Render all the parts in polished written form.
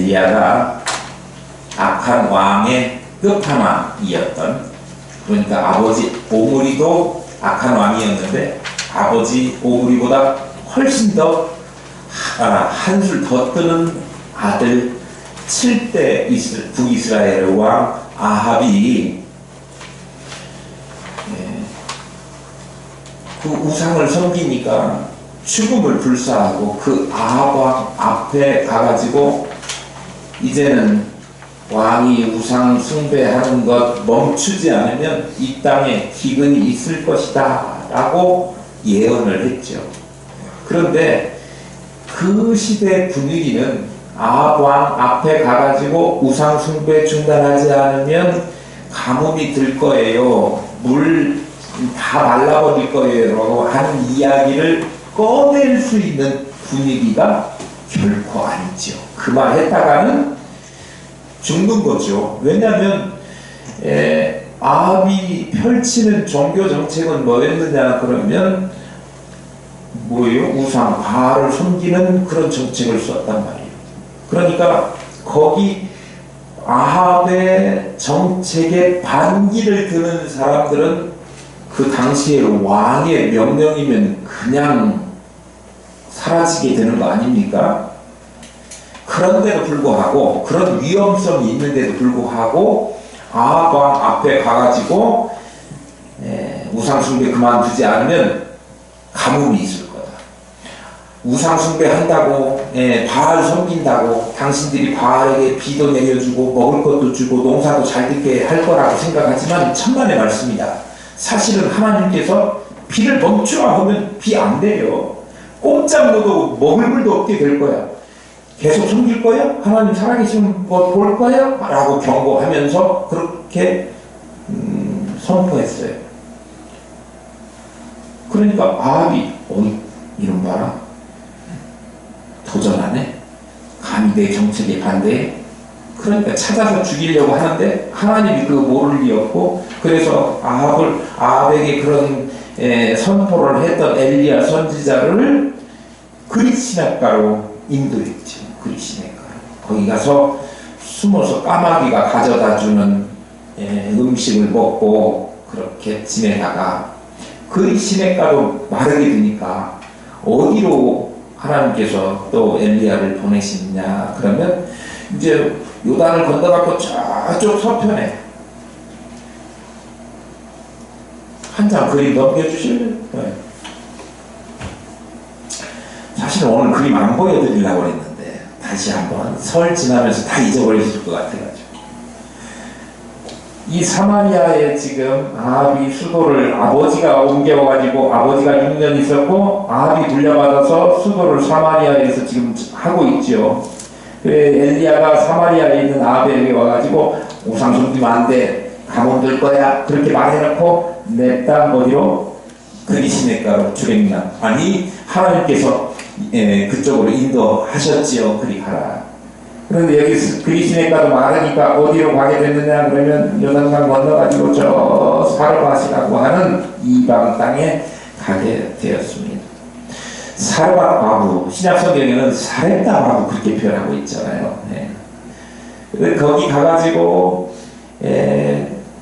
엘리야가 악한 왕의 끝판왕이었던, 그러니까 아버지 오므리도 악한 왕이었는데 아버지 오므리보다 훨씬 더 한술 더 뜨는 아들 7대 북이스라엘 왕 아합이 그 우상을 섬기니까 죽음을 불사하고 그 아합 왕 앞에 가가지고 이제는 왕이 우상 숭배하는 것 멈추지 않으면 이 땅에 기근이 있을 것이다 라고 예언을 했죠. 그런데 그 시대 분위기는 아합 왕 앞에 가가지고 우상 숭배 중단하지 않으면 가뭄이 들 거예요, 물 다 말라버릴 거예요 하는 이야기를 꺼낼 수 있는 분위기가 결코 아니죠. 그 말 했다가는 죽는 거죠. 왜냐하면 아합이 펼치는 종교 정책은 뭐였느냐 그러면 뭐예요? 우상, 바알을 섬기는 그런 정책을 썼단 말이에요. 그러니까 거기 아합의 정책에 반기를 드는 사람들은 그 당시에 왕의 명령이면 그냥 사라지게 되는 거 아닙니까? 그런데도 불구하고, 그런 위험성이 있는데도 불구하고 아합 왕 앞에 가가지고 우상 숭배 그만두지 않으면 가뭄이 있을 거다. 우상 숭배 한다고, 바알 섬긴다고 당신들이 바알에게 비도 내려주고 먹을 것도 주고 농사도 잘 되게 할 거라고 생각하지만 천만의 말씀이다. 사실은 하나님께서 비를 멈추라 하면 비 안 돼요. 꼼짝 못하고 먹을 물도 없게 될 거야. 계속 섬길 거야? 하나님 살아계시면 볼 거야? 라고 경고하면서 그렇게 선포했어요. 그러니까 아합이 이런 봐라, 도전하네, 감히 내 정책에 반대해. 그러니까 찾아서 죽이려고 하는데 하나님이 그거 모를 리 없고, 그래서 아합에게 그런 선포를 했던 엘리야 선지자를 그릿시냇가로 인도했죠. 그릿시냇가 거기 가서 숨어서 까마귀가 가져다주는 음식을 먹고 그렇게 지내다가 그릿시냇가도 마르게 되니까 어디로 하나님께서 또 엘리야를 보내시느냐 그러면 이제 요단을 건너갖고 저쪽 서편에 한 장 그림 넘겨주실래요? 네. 사실은 오늘 그림 안 보여드리려고 했는데 다시 한번 설 지나면서 다 잊어버리실 것 같아가지고, 이 사마리아에 지금 아합이 수도를 아버지가 옮겨가지고 아버지가 6년 있었고 아합이 물려받아서 수도를 사마리아에서 지금 하고 있죠. 엘리야가 사마리아에 있는 아합에게 와가지고 우상 섬기면 안 돼, 가뭄 들 거야 그렇게 말해놓고 냈다 어디로? 그릿시냇가로 출행량. 아니 하나님께서 그쪽으로 인도하셨지요. 그리 가라. 그런데 여기 그릿시냇가도 마르니까 어디로 가게 됐느냐 그러면 요단강 건너가지고 저 사르밧이라고 하는 이방 땅에 가게 되었습니다. 사르밧 과부, 신약 성경에는 사렙다 과부 그렇게 표현하고 있잖아요. 거기 가가지고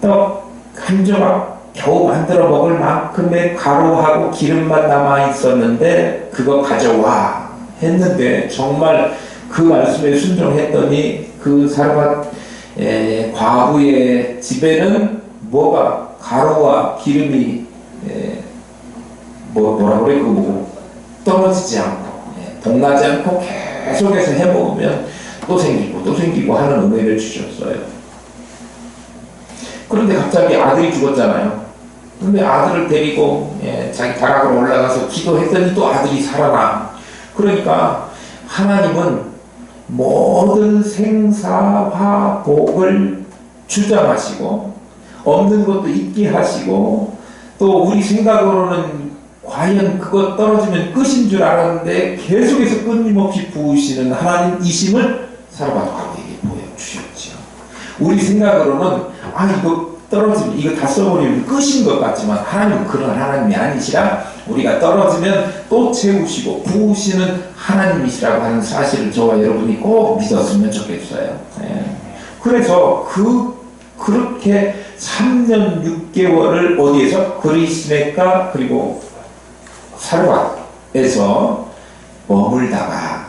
떡 한 조각 겨우 만들어 먹을 만큼의 가루하고 기름만 남아 있었는데 그거 가져와 했는데 정말 그 말씀에 순종했더니 그 사르밧 과부의 집에는 뭐가 가루와 기름이 뭐라 그래 그 떨어지지 않고 동나지 않고 계속해서 해먹으면 또 생기고 하는 은혜를 주셨어요. 그런데 갑자기 아들이 죽었잖아요. 근데 아들을 데리고 자기 다락으로 올라가서 기도했더니 또 아들이 살아나. 그러니까 하나님은 모든 생사화 복을 주장하시고 없는 것도 있게 하시고, 또 우리 생각으로는 과연 그것 떨어지면 끝인 줄 알았는데 계속해서 끊임없이 부으시는 하나님이심을 사르밧 과부에게 보여주셨죠. 우리 생각으로는 이거 떨어지면 이거 다 써버리면 끝인 것 같지만 하나님은 그런 하나님이 아니시라 우리가 떨어지면 또 채우시고 부으시는 하나님이시라고 하는 사실을 저와 여러분이 꼭 믿었으면 좋겠어요. 예. 그래서 그렇게 3년 6개월을 어디에서? 그리스네가 그리고 사르밧에서 머물다가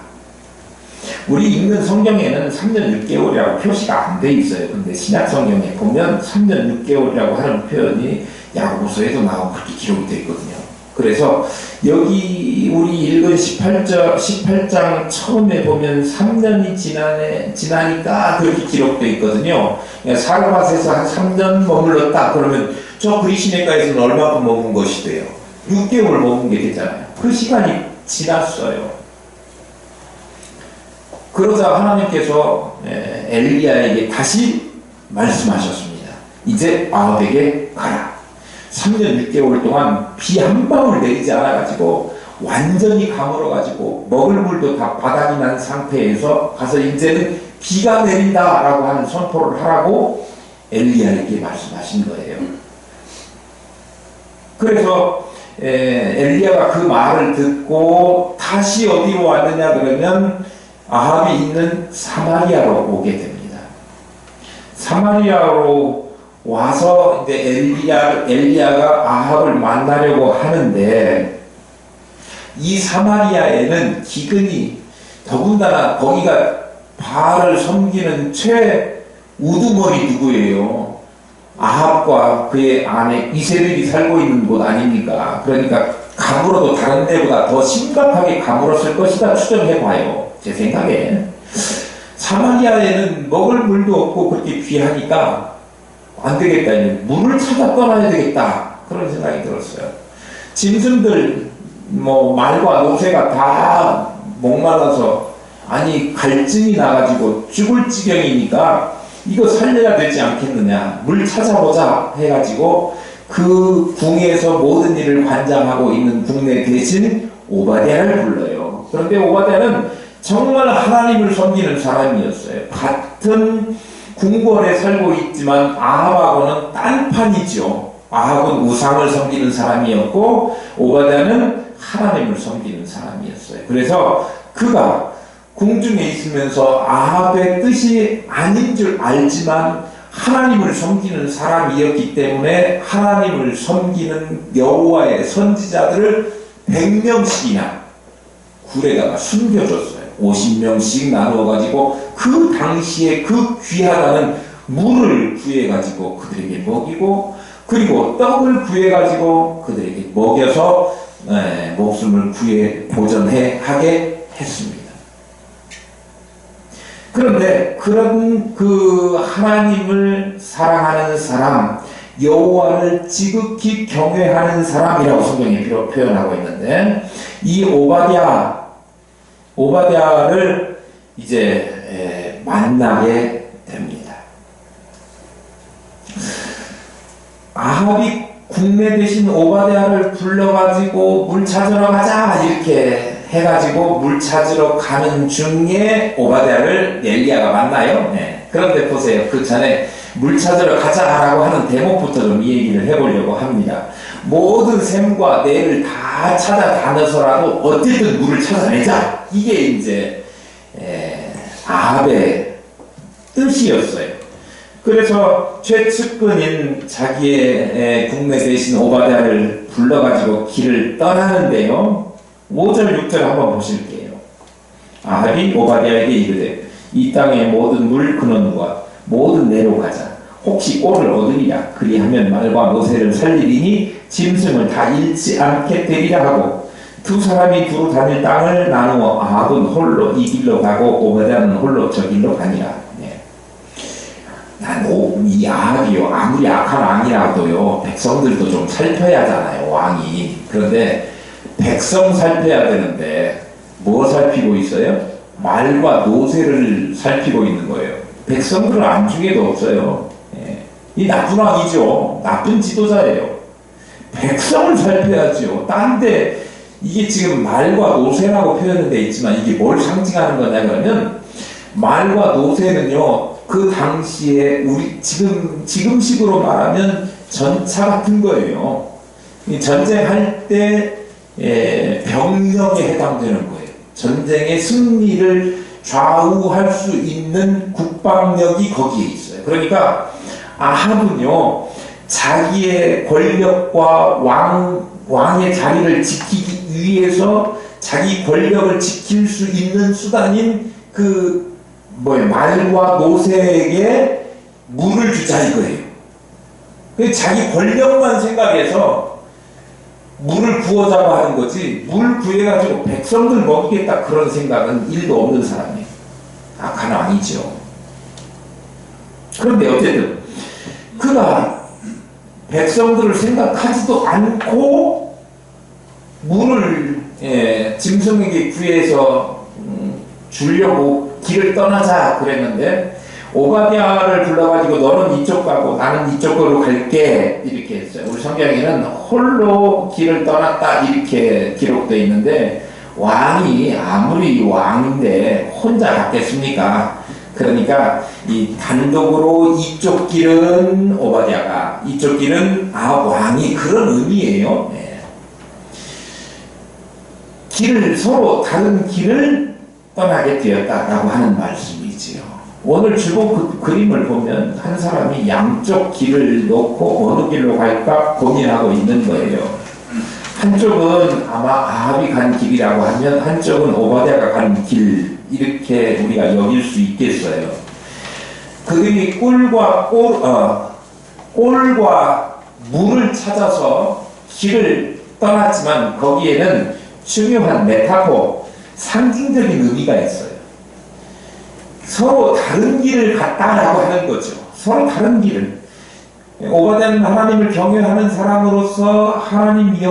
우리 읽는 성경에는 3년 6개월이라고 표시가 안 돼 있어요. 근데 신약 성경에 보면 3년 6개월이라고 하는 표현이 야고보서에도 나오고 그렇게 기록이 되어 있거든요. 그래서 여기 우리 읽은 18장 처음에 보면 3년이 지나니까 그렇게 기록되어 있거든요. 사르밧에서 한 3년 머물렀다 그러면 저 그리시네가에서는 얼마큼 머문 것이 돼요? 6개월 머문 게 되잖아요. 그 시간이 지났어요. 그러자 하나님께서 엘리야에게 다시 말씀하셨습니다. 이제 아합에게 가라. 3년 6개월 동안 비 한 방울 내리지 않아가지고 완전히 가물어가지고 먹을 물도 다 바닥이 난 상태에서 가서 이제는 비가 내린다라고 하는 선포를 하라고 엘리야에게 말씀하신 거예요. 그래서 엘리야가 그 말을 듣고 다시 어디로 왔느냐 그러면 아합이 있는 사마리아로 오게 됩니다. 사마리아로 와서 이제 엘리야가 아합을 만나려고 하는데 이 사마리아에는 기근이 더군다나 거기가 바알을 섬기는 최우두머리 누구예요? 아합과 그의 아내 이세벨이 살고 있는 곳 아닙니까? 그러니까 가물어도 다른 데보다 더 심각하게 가물었을 것이다 추정해봐요. 제 생각에 사마리아에는 먹을 물도 없고 그렇게 귀하니까 안 되겠다. 물을 찾아 떠나야 되겠다. 그런 생각이 들었어요. 짐승들, 말과 노새가 다 목말라서, 갈증이 나가지고 죽을 지경이니까 이거 살려야 되지 않겠느냐. 물 찾아보자. 해가지고 그 궁에서 모든 일을 관장하고 있는 국내 대신 오바댜를 불러요. 그런데 오바댜는 정말 하나님을 섬기는 사람이었어요. 같은 궁궐에 살고 있지만 아합하고는 딴판이죠. 아합은 우상을 섬기는 사람이었고 오바댜는 하나님을 섬기는 사람이었어요. 그래서 그가 궁중에 있으면서 아합의 뜻이 아닌 줄 알지만 하나님을 섬기는 사람이었기 때문에 하나님을 섬기는 여호와의 선지자들을 100명씩이나 굴에다가 숨겨줬어요. 50명씩 나누어가지고 그 당시에 그 귀하다는 물을 구해가지고 그들에게 먹이고 그리고 떡을 구해가지고 그들에게 먹여서 목숨을 보전하게 했습니다. 그런데 그런 그 하나님을 사랑하는 사람, 여호와를 지극히 경외하는 사람이라고 성경이 표현하고 있는데 이 오바댜를 이제 만나게 됩니다. 아합이 국내 대신 오바댜를 불러가지고 물 찾으러 가자 이렇게 해가지고 물 찾으러 가는 중에 오바댜를 엘리야가 만나요. 그런데 보세요. 그 전에 물 찾으러 가자라고 하는 대목부터 좀 이 얘기를 해보려고 합니다. 모든 샘과 내를 다 찾아다녀서라도 어쨌든 물을 찾아내자. 이게 이제 아합의 뜻이었어요. 그래서 최측근인 자기의 국내 대신 오바댜를 불러가지고 길을 떠나는데요. 5절 6절 한번 보실게요. 아합이 오바댜에게 이르되 이 땅의 모든 물 근원과 모든 내로 가자. 혹시 꼴을 얻으리라. 그리하면 말과 노새를 살리리니 짐승을 다 잃지 않게 되리라 하고 두 사람이 두루 다닐 땅을 나누어 아합은 홀로 이 길로 가고 오바댜는 홀로 저 길로 가니라. 이 아합이요 아무리 악한 왕이라도요 백성들도 좀 살펴야 하잖아요 왕이. 그런데 백성 살펴야 되는데 뭐 살피고 있어요? 말과 노새를 살피고 있는 거예요. 백성들은 안중에도 없어요. 이 나쁜 왕이죠. 나쁜 지도자예요. 백성을 살펴야죠. 딴데 이게 지금 말과 노새라고 표현은 돼 있지만 이게 뭘 상징하는 거냐 그러면 말과 노새는요 그 당시에 우리 지금식으로 말하면 전차 같은 거예요. 이 전쟁할 때 병력에 해당되는 거예요. 전쟁의 승리를 좌우할 수 있는 국방력이 거기에 있어요. 그러니까 아합은요, 자기의 권력과 왕의 자리를 지키기 위해서 자기 권력을 지킬 수 있는 수단인 말과 노새에게 물을 주자 이거예요. 자기 권력만 생각해서 물을 구하자고 하는 거지, 물 구해가지고 백성들 먹이겠다 그런 생각은 1도 없는 사람이에요. 악한 왕이죠. 그런데 어쨌든 그가 백성들을 생각하지도 않고 물을 짐승에게 구해서 주려고 길을 떠나자 그랬는데, 오바댜를 불러가지고 너는 이쪽 가고 나는 이쪽으로 갈게 이렇게 했어요. 우리 성경에는 홀로 길을 떠났다 이렇게 기록되어 있는데, 왕이 아무리 왕인데 혼자 갔겠습니까? 그러니까 이 단독으로 이쪽 길은 오바댜가, 이쪽 길은 왕이, 그런 의미예요. 서로 다른 길을 떠나게 되었다라고 하는 말씀이지요. 오늘 주보 그림을 보면 한 사람이 양쪽 길을 놓고 어느 길로 갈까 고민하고 있는 거예요. 한쪽은 아마 아합이 간 길이라고 하면 한쪽은 오바댜가 간 길, 이렇게 우리가 여길 수 있겠어요. 그들이 꿀과 물을 찾아서 길을 떠났지만 거기에는 중요한 메타포, 상징적인 의미가 있어요. 서로 다른 길을 갔다라고 하는 거죠. 서로 다른 길을. 오바댜는 하나님을 경외하는 사람으로서 하나님이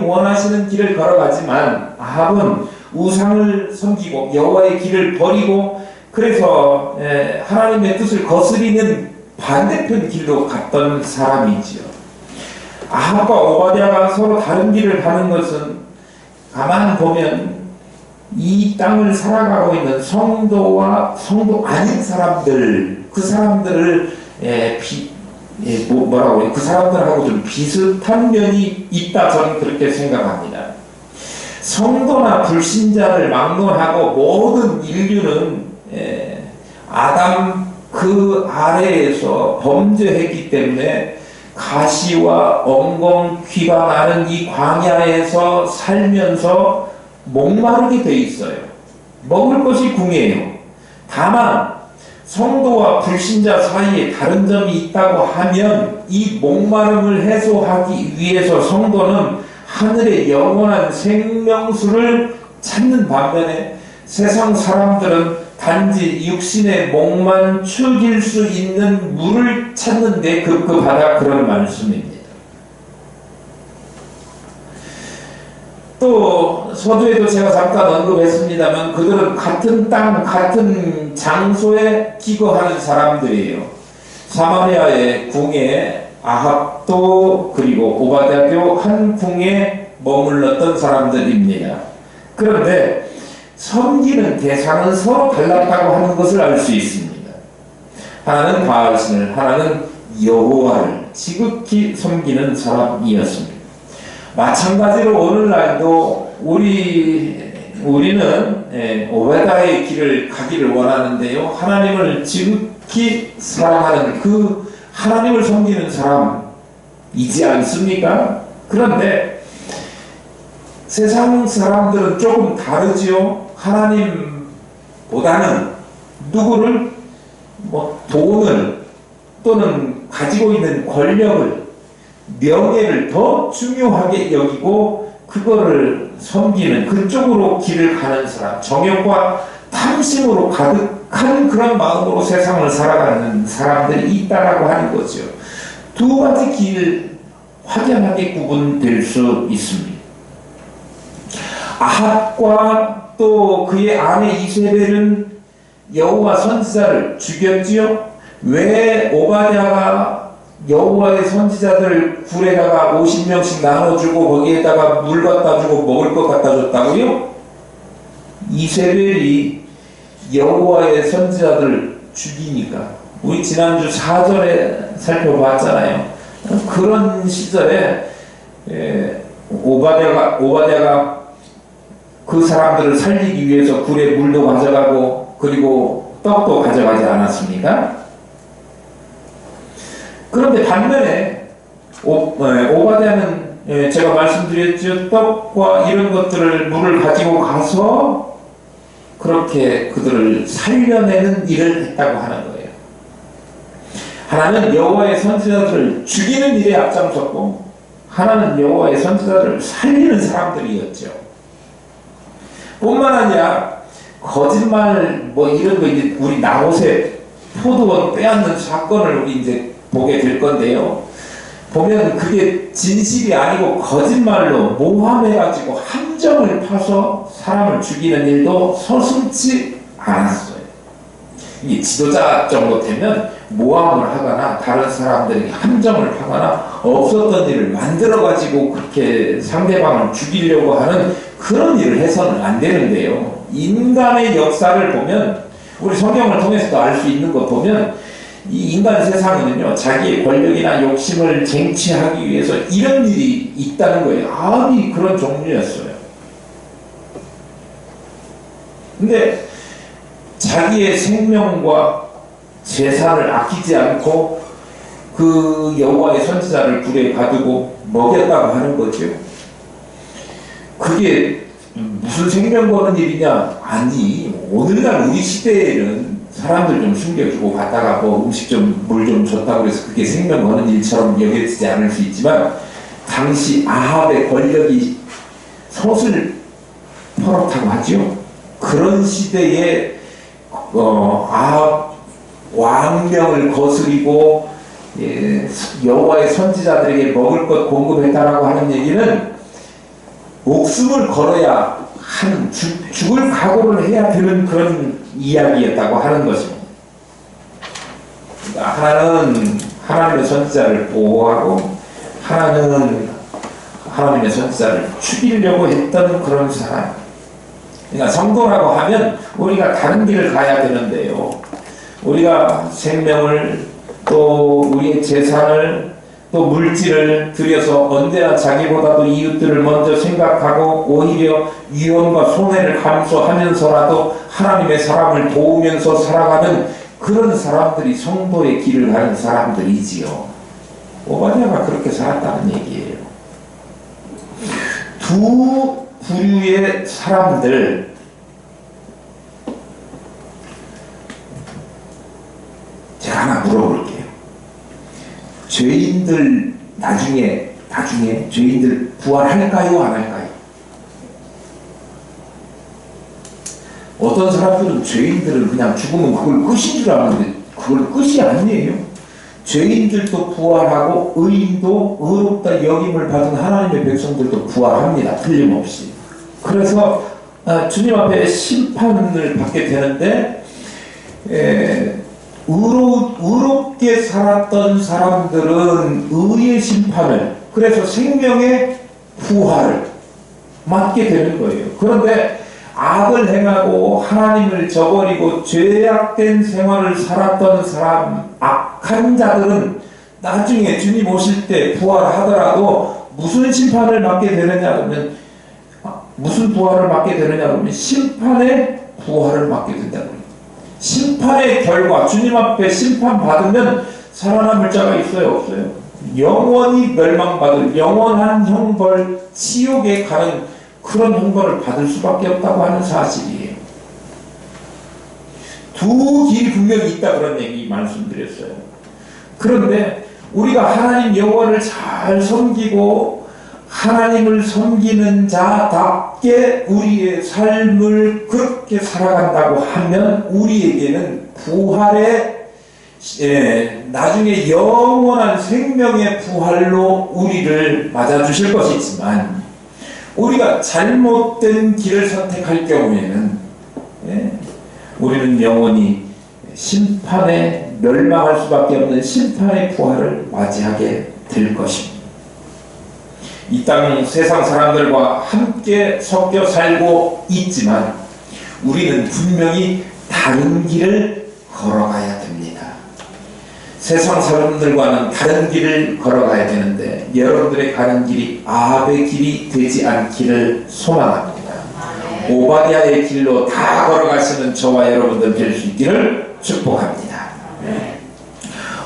원하시는 길을 걸어가지만, 아합은 우상을 섬기고 여호와의 길을 버리고, 그래서 하나님의 뜻을 거스리는 반대편 길로 갔던 사람이지요. 아합과 오바댜가 서로 다른 길을 가는 것은 가만 보면 이 땅을 살아가고 있는 성도와 성도 아닌 사람들, 그 사람들을 그 사람들하고 좀 비슷한 면이 있다, 저는 그렇게 생각합니다. 성도나 불신자를 막론하고 모든 인류는 아담 그 아래에서 범죄했기 때문에 가시와 엉겅퀴가 나는 이 광야에서 살면서 목마르게 돼 있어요. 먹을 것이 궁해요. 다만 성도와 불신자 사이에 다른 점이 있다고 하면, 이 목마름을 해소하기 위해서 성도는 하늘의 영원한 생명수를 찾는 반면에, 세상 사람들은 단지 육신의 목만 축일 수 있는 물을 찾는 데 급급하다, 그런 말씀입니다. 또 서두에도 제가 잠깐 언급했습니다만, 그들은 같은 땅, 같은 장소에 기거하는 사람들이에요. 사마리아의 궁에 아합도 그리고 오바댜도 한 궁에 머물렀던 사람들입니다. 그런데 섬기는 대상은 서로 달랐다고 하는 것을 알 수 있습니다. 하나는 바알신을, 하나는 여호와를 지극히 섬기는 사람이었습니다. 마찬가지로 오늘날도 우리는 오베다의 길을 가기를 원하는데요, 하나님을 지극히 사랑하는 그 하나님을 섬기는 사람이지 않습니까? 그런데 세상 사람들은 조금 다르지요. 하나님보다는 누구를, 돈을, 또는 가지고 있는 권력을, 명예를 더 중요하게 여기고 그거를 섬기는, 그쪽으로 길을 가는 사람, 정욕과 탐심으로 가득한 그런 마음으로 세상을 살아가는 사람들이 있다라고 하는 거죠. 두 가지 길 확연하게 구분될 수 있습니다. 아합과 또 그의 아내 이세벨은 여호와 선지자를 죽였지요. 왜 오바댜가 여호와의 선지자들 굴에다가 50명씩 나눠주고 거기에다가 물 갖다 주고 먹을 것 갖다 줬다고요? 이세벨이 여호와의 선지자들 죽이니까. 우리 지난주 4절에 살펴봤잖아요. 그런 시절에 오바댜가 그 사람들을 살리기 위해서 굴에 물도 가져가고 그리고 떡도 가져가지 않았습니까? 그런데 반면에 오바댜는 제가 말씀드렸죠. 떡과 이런 것들을 물을 가지고 가서 그렇게 그들을 살려내는 일을 했다고 하는 거예요. 하나는 여호와의 선지자들을 죽이는 일에 앞장섰고 하나는 여호와의 선지자들을 살리는 사람들이었죠. 뿐만 아니라 거짓말 이런 거 이제 우리 나봇의 포도원 빼앗는 사건을 우리 이제 보게 될 건데요. 보면 그게 진실이 아니고 거짓말로 모함해가지고 함정을 파서 사람을 죽이는 일도 서슴지 않았어요. 이 지도자 정도 되면 모함을 하거나 다른 사람들에게 함정을 파거나 없었던 일을 만들어가지고 그렇게 상대방을 죽이려고 하는 그런 일을 해서는 안 되는데요. 인간의 역사를 보면 우리 성경을 통해서도 알 수 있는 것 보면 이 인간 세상에는요, 자기의 권력이나 욕심을 쟁취하기 위해서 이런 일이 있다는 거예요. 암이 그런 종류였어요. 근데 자기의 생명과 재산을 아끼지 않고 그 여호와의 선지자를 굴에 가두고 먹였다고 하는 거죠. 그게 무슨 생명 거는 일이냐? 아니, 오늘날 우리 시대에는 사람들 좀 숨겨주고 갔다가 음식 좀 물 좀 줬다고 해서 그게 생명 거는 일처럼 여겨지지 않을 수 있지만 당시 아합의 권력이 솥을 퍼렇다고 하죠. 그런 시대에 아합 왕명을 거스리고 여호와의 선지자들에게 먹을 것 공급했다라고 하는 얘기는 목숨을 걸어야 죽을 각오를 해야 되는 그런 이야기였다고 하는 것입니다. 하나는 하나님의 선지자를 보호하고 하나는 하나님의 선지자를 죽이려고 했던 그런 사람. 그러니까 성도라고 하면 우리가 다른 길을 가야 되는데요. 우리가 생명을 또 우리의 재산을 또 물질을 들여서 언제나 자기보다도 이웃들을 먼저 생각하고 오히려 위험과 손해를 감수하면서라도 하나님의 사람을 도우면서 살아가는 그런 사람들이 성도의 길을 가는 사람들이지요. 오바댜가 그렇게 살았다는 얘기예요. 두 부류의 사람들, 제가 하나 물어볼게요. 죄인들 나중에 죄인들 부활할까요? 안 할까요? 어떤 사람들은 죄인들은 그냥 죽으면 그걸 끝인 줄 아는데 그걸 끝이 아니에요. 죄인들도 부활하고 의인도 의롭다 여김을 받은 하나님의 백성들도 부활합니다. 틀림없이. 그래서 주님 앞에 심판을 받게 되는데 의롭게 살았던 사람들은 의의 심판을, 그래서 생명의 부활을 맞게 되는 거예요. 그런데 악을 행하고 하나님을 저버리고 죄악된 생활을 살았던 사람, 악한 자들은 나중에 주님 오실 때 부활하더라도 무슨 심판을 받게 되느냐 그러면, 무슨 부활을 받게 되느냐 그러면 심판의 부활을 받게 된다고 해요. 심판의 결과, 주님 앞에 심판받으면 살아남을 자가 있어요? 없어요? 영원히 멸망받을 영원한 형벌, 지옥에 가는 그런 형벌을 받을 수밖에 없다고 하는 사실이에요. 두 길이 분명히 있다 그런 얘기 말씀드렸어요. 그런데 우리가 하나님 여호와를 잘 섬기고 하나님을 섬기는 자답게 우리의 삶을 그렇게 살아간다고 하면 우리에게는 부활의 나중에 영원한 생명의 부활로 우리를 맞아주실 것이지만, 우리가 잘못된 길을 선택할 경우에는 우리는 영원히 심판에 멸망할 수밖에 없는 심판의 부활을 맞이하게 될 것입니다. 이 땅 세상 사람들과 함께 섞여 살고 있지만 우리는 분명히 다른 길을 걸어가야 됩니다. 세상 사람들과는 다른 길을 걸어가야 되는데 여러분들의 가는 길이 아합의 길이 되지 않기를 소망합니다. 오바댜의 길로 다 걸어가시는 저와 여러분들 될 수 있기를 축복합니다.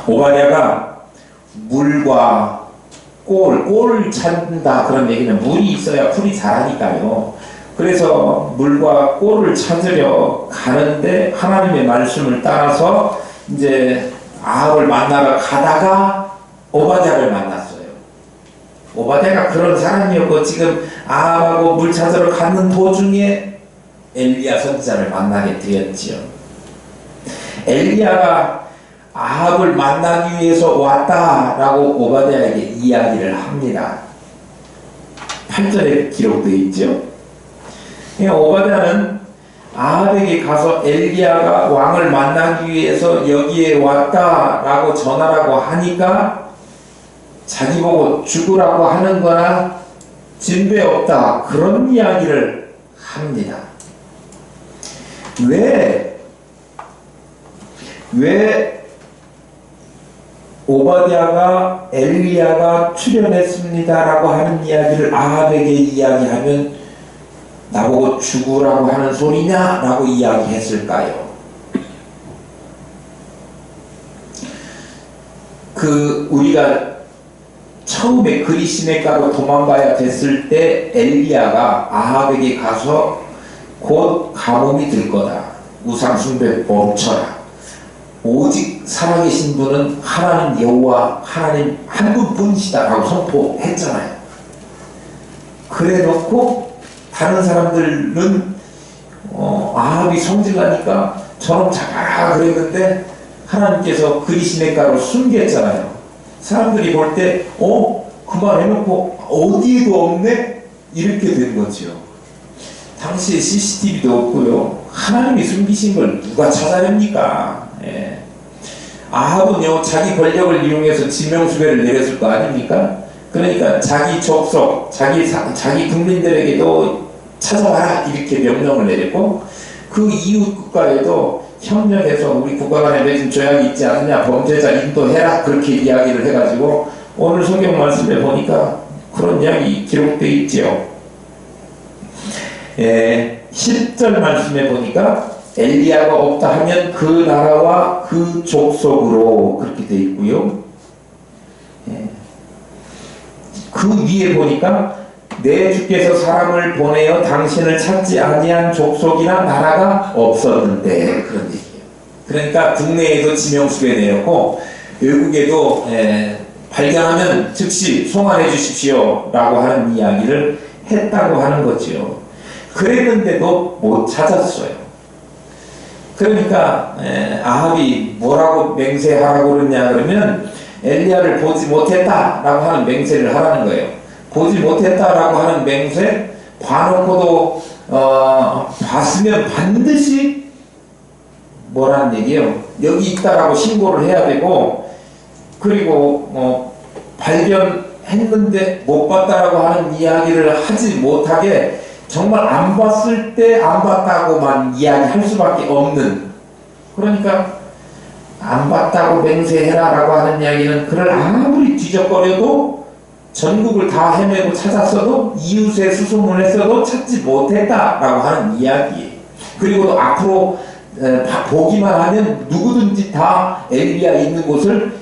오바댜가 물과 꼴을 찾는다 그런 얘기는 물이 있어야 풀이 자라니까요. 그래서 물과 꼴을 찾으려 가는데 하나님의 말씀을 따라서 이제 아합을 만나러 가다가 오바댜를 만났어요. 오바댜가 그런 사람이었고 지금 아합하고 물 찾으러 가는 도중에 엘리야 선지자를 만나게 되었지요. 엘리야가 아합을 만나기 위해서 왔다라고 오바댜에게 이야기를 합니다. 8절에 기록되어 있죠. 오바댜는 아합에게 가서 엘리야가 왕을 만나기 위해서 여기에 왔다라고 전하라고 하니까 자기 보고 죽으라고 하는 거나 진배 없다 그런 이야기를 합니다. 왜 오바댜가 엘리야가 출현했습니다라고 하는 이야기를 아합에게 이야기하면 나보고 죽으라고 하는 소리냐라고 이야기했을까요? 우리가 처음에 그리시네가로 도망가야 됐을 때 엘리야가 아합에게 가서 곧 가뭄이 들 거다. 우상 숭배 멈춰라. 오직 살아계신 분은 하나님 여호와 하나님 한 분뿐이시다라고 선포했잖아요. 그래 놓고 다른 사람들은 아합이 성질나니까 저놈 잡아라 그랬는데 하나님께서 그리시네가로 숨겼잖아요. 사람들이 볼 때 그만해놓고 어디에도 없네? 이렇게 된 거죠. 당시에 CCTV도 없고요. 하나님이 숨기신 걸 누가 찾아냅니까? 아합은요 자기 권력을 이용해서 지명수배를 내렸을 거 아닙니까? 그러니까 자기 족속, 자기 국민들에게도 찾아와라 이렇게 명령을 내렸고 그 이웃 국가에도 협력해서 우리 국가 간에 맺은 조약이 있지 않느냐 범죄자 인도해라 그렇게 이야기를 해가지고 오늘 성경 말씀에 보니까 그런 이야기 기록되어 있죠. 10절 말씀에 보니까 엘리야가 없다 하면 그 나라와 그 족속으로 그렇게 되어 있고요. 그 위에 보니까 내 주께서 사람을 보내어 당신을 찾지 아니한 족속이나 나라가 없었는데 그런 얘기예요. 그러니까 국내에도 지명수배 내렸고 외국에도 발견하면 즉시 송환해 주십시오 라고 하는 이야기를 했다고 하는 거죠. 그랬는데도 못 찾았어요. 그러니까 아합이 뭐라고 맹세하라고 그러냐 그러면 엘리야를 보지 못했다라고 하는 맹세를 하라는 거예요. 보지 못했다라고 하는 맹세 봐놓고도 봤으면 반드시 뭐라는 얘기예요. 여기 있다라고 신고를 해야 되고 그리고 발견했는데 못 봤다라고 하는 이야기를 하지 못하게 정말 안 봤을 때 안 봤다고만 이야기할 수밖에 없는 그러니까 안 봤다고 맹세해라라고 하는 이야기는 그를 아무리 뒤적거려도 전국을 다 헤매고 찾았어도 이웃에 수소문을 했어도 찾지 못했다라고 하는 이야기예요. 그리고 또 앞으로 보기만 하면 누구든지 다 엘리야 있는 곳을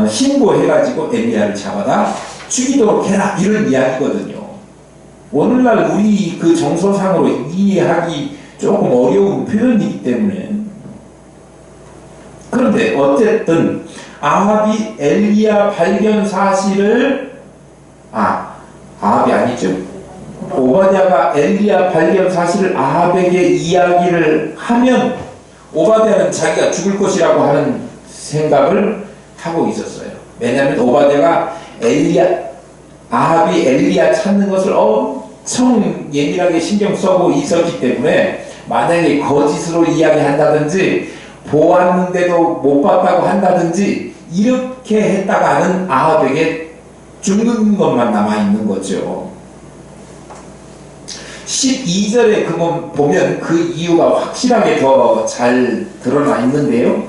신고해가지고 엘리야를 잡아다 죽이도록 해라 이런 이야기거든요. 오늘날 우리 그 정서상으로 이해하기 조금 어려운 표현이기 때문에 그런데 어쨌든 아합이 엘리야 발견 사실을 아합이 아니죠. 오바댜가 엘리야 발견 사실을 아합에게 이야기를 하면 오바댜는 자기가 죽을 것이라고 하는 생각을 하고 있었어요. 왜냐하면 오바댜가 아합이 엘리야 찾는 것을 엄청 예민하게 신경 써고 있었기 때문에 만약에 거짓으로 이야기한다든지 보았는데도 못 봤다고 한다든지 이렇게 했다가는 아합에게 죽는 것만 남아있는 거죠. 12절에 보면 그 이유가 확실하게 더 잘 드러나 있는데요.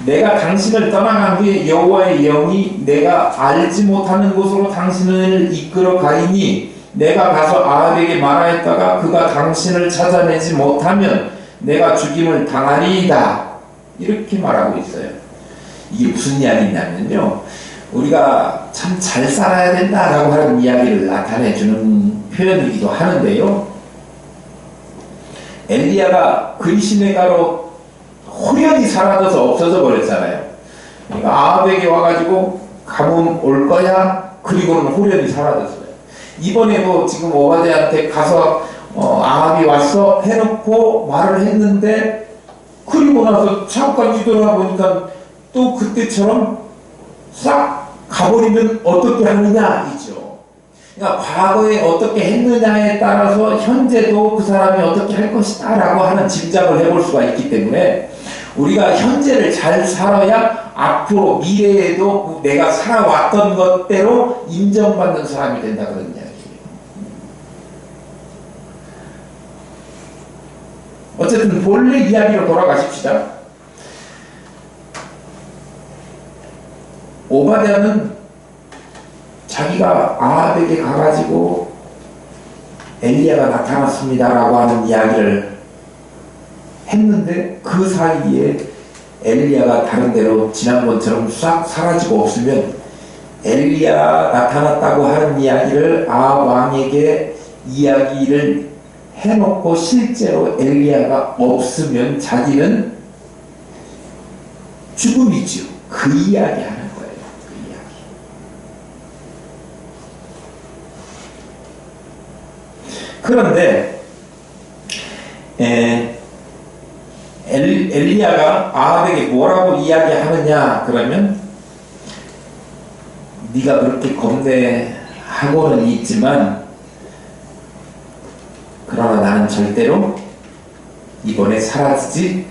내가 당신을 떠나간 후에 여호와의 영이 내가 알지 못하는 곳으로 당신을 이끌어 가이니 내가 가서 아합에게 말하였다가 그가 당신을 찾아내지 못하면 내가 죽임을 당하리이다. 이렇게 말하고 있어요. 이게 무슨 이야기냐면요, 우리가 참 잘 살아야 된다라고 하는 이야기를 나타내주는 표현이기도 하는데요, 엘리야가 그리시네 가로 호련히 사라져서 없어져 버렸잖아요. 그러니까 아합에게 와가지고 가뭄 올 거야, 그리고는 호련히 사라졌어요. 이번에도 지금 오바댜한테 가서 아합이 왔어 해놓고 말을 했는데, 그리고 나서 잠깐 뒤돌아보니까 또 그때처럼 싹 가버리면 어떻게 하느냐 이죠. 그러니까 과거에 어떻게 했느냐에 따라서 현재도 그 사람이 어떻게 할 것이다 라고 하는 짐작을 해볼 수가 있기 때문에, 우리가 현재를 잘 살아야 앞으로 미래에도 내가 살아왔던 것대로 인정받는 사람이 된다, 그런 이야기예요. 어쨌든 본래 이야기로 돌아가십시다. 오바댜는 자기가 아합에게 가가지고 엘리야가 나타났습니다라고 하는 이야기를 했는데, 그 사이에 엘리야가 다른 데로 지난번처럼 싹 사라지고 없으면 엘리야 나타났다고 하는 이야기를 아합 왕에게 이야기를 해놓고 실제로 엘리야가 없으면 자기는 죽음이죠. 그 이야기 하는 거예요. 그 이야기. 그런데 엘리야가 아합에게 뭐라고 이야기하느냐 그러면, 네가 그렇게 겁내하고는 있지만 그러나 나는 절대로 이번에 사라지지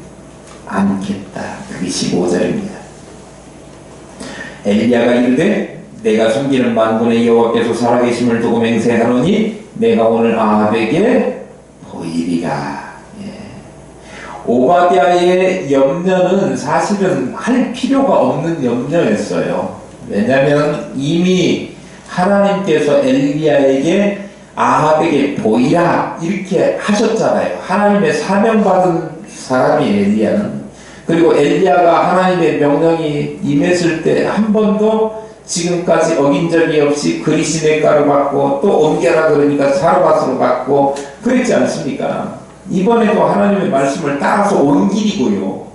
않겠다. 그게 15절입니다. 엘리야가 이르되 내가 숨기는 만군의 여호와께서 살아계심을 두고 맹세하노니 내가 오늘 아합에게 보이리라. 오바댜의 염려는 사실은 할 필요가 없는 염려였어요. 왜냐하면 이미 하나님께서 엘리야에게 아합에게 보이라 이렇게 하셨잖아요. 하나님의 사명받은 사람이 엘리야는. 그리고 엘리야가 하나님의 명령이 임했을 때 한 번도 지금까지 어긴 적이 없이 그리시네 가루 받고 또 옮겨라 그러니까 사르밧으로 받고 그랬지 않습니까? 이번에도 하나님의 말씀을 따라서 온 길이고요.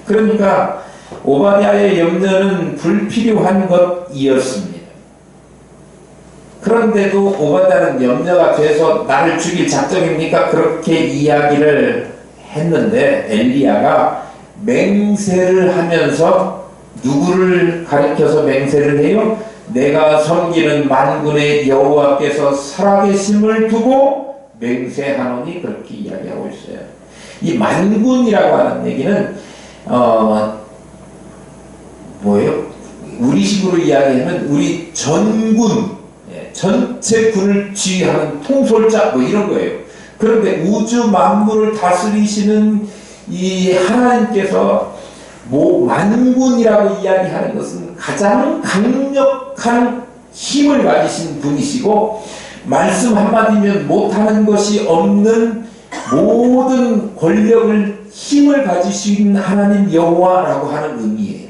그러니까 오바댜의 염려는 불필요한 것이었습니다. 그런데도 오바댜는 염려가 돼서 나를 죽일 작정입니까? 그렇게 이야기를 했는데 엘리야가 맹세를 하면서 누구를 가리켜서 맹세를 해요? 내가 섬기는 만군의 여호와께서 살아계심을 두고 맹세하노니, 그렇게 이야기하고 있어요. 이 만군이라고 하는 얘기는 뭐예요? 우리식으로 이야기하면 우리 전군, 전체 군을 지휘하는 통솔자 뭐 이런 거예요. 그런데 우주 만물을 다스리시는 이 하나님께서 만군이라고 이야기하는 것은 가장 강력한 힘을 가지신 분이시고, 말씀 한마디면 못하는 것이 없는 모든 권력을, 힘을 가지신 하나님 여호와라고 하는 의미예요.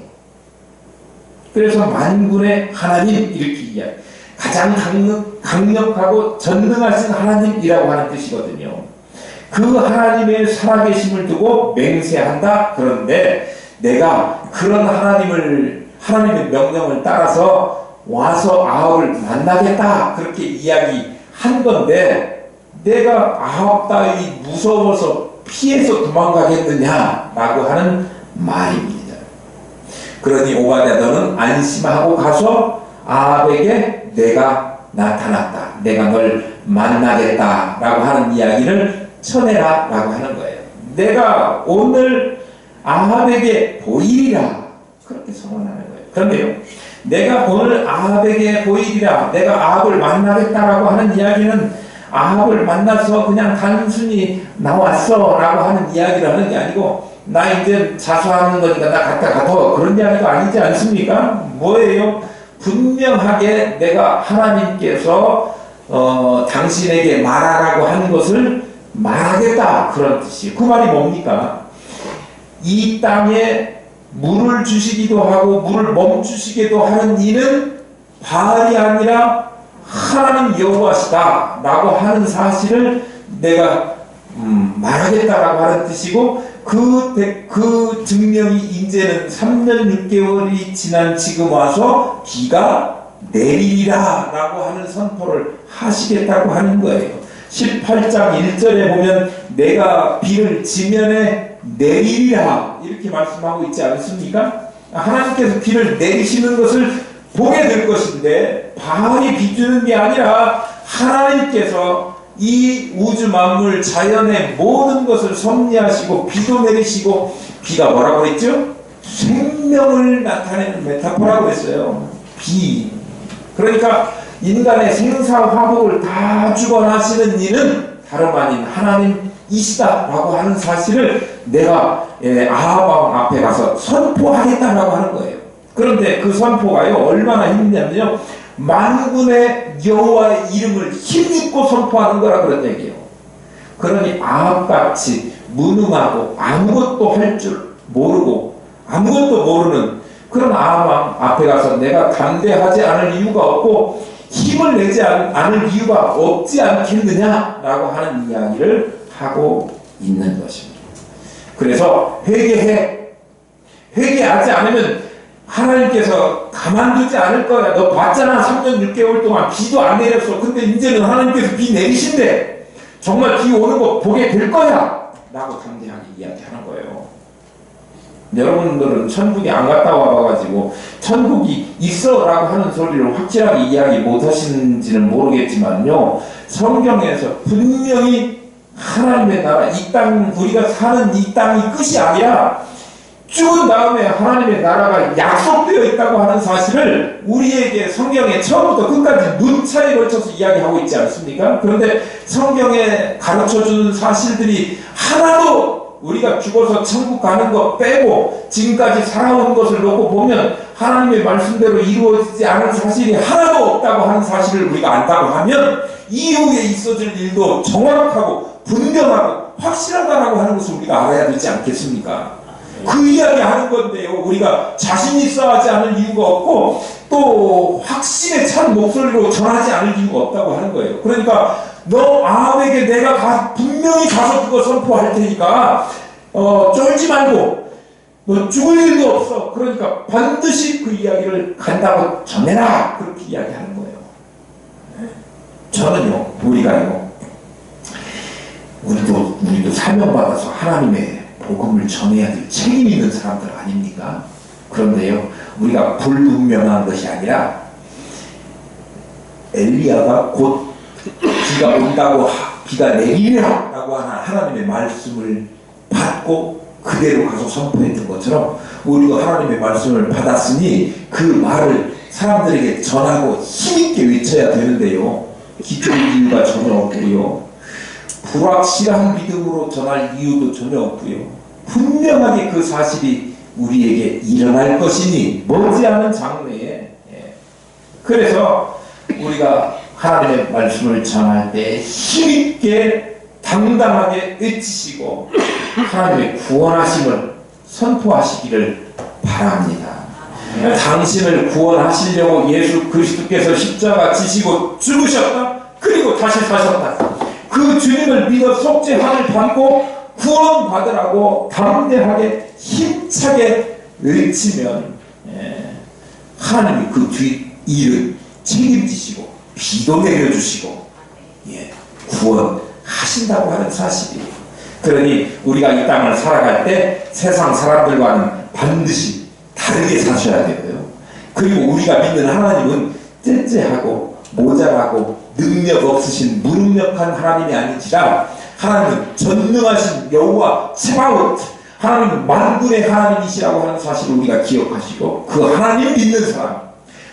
그래서 만군의 하나님 이렇게 이야기, 가장 강력하고 전능하신 하나님이라고 하는 뜻이거든요. 그 하나님의 살아계심을 두고 맹세한다. 그런데 내가 그런 하나님의 명령을 따라서 와서 아합을 만나겠다. 그렇게 이야기한 건데, 내가 아합 따위 무서워서 피해서 도망가겠느냐라고 하는 말입니다. 그러니 오바댜 너는 안심하고 가서 아합에게 내가 나타났다, 내가 널 만나겠다 라고 하는 이야기를 전해라 라고 하는 거예요. 내가 오늘 아합에게 보이리라, 그렇게 선언하는 거예요. 그런데요, 내가 오늘 아합에게 보이리라, 내가 아합을 만나겠다라고 하는 이야기는 아합을 만나서 그냥 단순히 나왔어 라고 하는 이야기를 하는 게 아니고 나 이제 자수하는 거니까 나 갔다 가서 그런 이야기도 아니지 않습니까? 뭐예요? 분명하게 내가 하나님께서 당신에게 말하라고 하는 것을 말하겠다 그런 뜻이에요. 그 말이 뭡니까? 이 땅에 물을 주시기도 하고 물을 멈추시기도 하는 이는 바알이 아니라 하나님 여호와시다 라고 하는 사실을 내가 말하겠다라고 하는 뜻이고 그 증명이 이제는 3년 6개월이 지난 지금 와서 비가 내리리라 라고 하는 선포를 하시겠다고 하는 거예요. 18장 1절에 보면 내가 비를 지면에 내리리라 이렇게 말씀하고 있지 않습니까? 하나님께서 비를 내리시는 것을 보게 될 것인데 바알이 비 주는 게 아니라 하나님께서 이 우주 만물 자연의 모든 것을 섭리하시고 비도 내리시고 비가 뭐라고 했죠? 생명을 나타내는 메타포라고 했어요. 비. 그러니까 인간의 생사화복을 다 주관하시는 이는 다름 아닌 하나님이시다라고 하는 사실을 내가 아합 앞에 가서 선포하겠다라고 하는 거예요. 그런데 그 선포가요 얼마나 힘드냐면요 만군의 여호와의 이름을 힘입고 선포하는 거라 그런 얘기예요. 그러니 아합같이 무능하고 아무것도 할 줄 모르고 아무것도 모르는 그런 아합 앞에 가서 내가 담대하지 않을 이유가 없고 힘을 내지 않을 이유가 없지 않겠느냐라고 하는 이야기를 하고 있는 것입니다. 그래서 회개하지 않으면 하나님께서 가만두지 않을 거야. 너 봤잖아 3년 6개월 동안 비도 안 내렸어. 근데 이제는 하나님께서 비 내리신대. 정말 비 오는 거 보게 될 거야 라고 담대하게 이야기하는 거예요. 여러분들은 천국에 안 갔다 와봐가지고 천국이 있어 라고 하는 소리를 확실하게 이야기 못하시는지는 모르겠지만요 성경에서 분명히 하나님의 나라 이 땅 우리가 사는 이 땅이 끝이 아니라 죽은 다음에 하나님의 나라가 약속되어 있다고 하는 사실을 우리에게 성경에 처음부터 끝까지 문차에 걸쳐서 이야기하고 있지 않습니까? 그런데 성경에 가르쳐주는 사실들이 하나도 우리가 죽어서 천국 가는 것 빼고 지금까지 살아온 것을 놓고 보면 하나님의 말씀대로 이루어지지 않은 사실이 하나도 없다고 하는 사실을 우리가 안다고 하면 이후에 있어질 일도 정확하고 분명하고 확실하다라고 하는 것을 우리가 알아야 되지 않겠습니까? 그 이야기 하는 건데요. 우리가 자신 있어 하지 않을 이유가 없고 또 확신에 찬 목소리로 전하지 않을 이유가 없다고 하는 거예요. 그러니까 너 아합에게 내가 분명히 가서 그거 선포할 테니까 쫄지 말고 너 죽을 일도 없어. 그러니까 반드시 그 이야기를 간다고 전해라. 그렇게 이야기하는 거예요. 저는요. 우리가요. 우리도 사명받아서 하나님의 복음을 전해야 될 책임 있는 사람들 아닙니까? 그런데요, 우리가 불분명한 것이 아니라 엘리야가 곧 비가 온다고 비가 내리라라고 하는 하나님의 말씀을 받고 그대로 가서 선포했던 것처럼 우리가 하나님의 말씀을 받았으니 그 말을 사람들에게 전하고 힘있게 외쳐야 되는데요. 기댈 이유가 전혀 없고요. 불확실한 믿음으로 전할 이유도 전혀 없고요. 분명하게 그 사실이 우리에게 일어날 것이니 머지않은 장래에 그래서 우리가 하나님의 말씀을 전할 때 힘있게 당당하게 외치시고 하나님의 구원하심을 선포하시기를 바랍니다. 당신을 구원하시려고 예수 그리스도께서 십자가 지시고 죽으셨다. 그리고 다시 사셨다. 그 주님을 믿어 속죄함을 받고 구원받으라고 담대하게 힘차게 외치면 하나님이 그 뒤 일을 책임지시고 비도 내려주시고 구원하신다고 하는 사실이에요. 그러니 우리가 이 땅을 살아갈 때 세상 사람들과는 반드시 다르게 사셔야 되고요. 그리고 우리가 믿는 하나님은 째째하고 모자라고 능력 없으신 무능력한 하나님이 아니지라 하나님은 전능하신 여호와 츠바옷 하나님은 만군의 하나님이시라고 하는 사실을 우리가 기억하시고 그 하나님 믿는 사람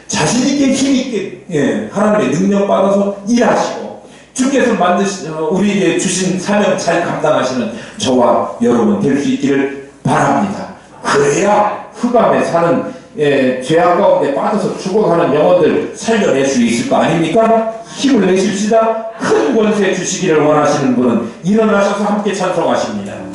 자신있게 힘있게 하나님의 능력 받아서 일하시고 주께서 우리에게 주신 사명 잘 감당하시는 저와 여러분 될 수 있기를 바랍니다. 그래야 흑암에 사는 죄악 가운데 빠져서 죽어가는 영혼들 살려낼 수 있을 거 아닙니까? 힘을 내십시다. 큰 권세 주시기를 원하시는 분은 일어나셔서 함께 찬송하십니다.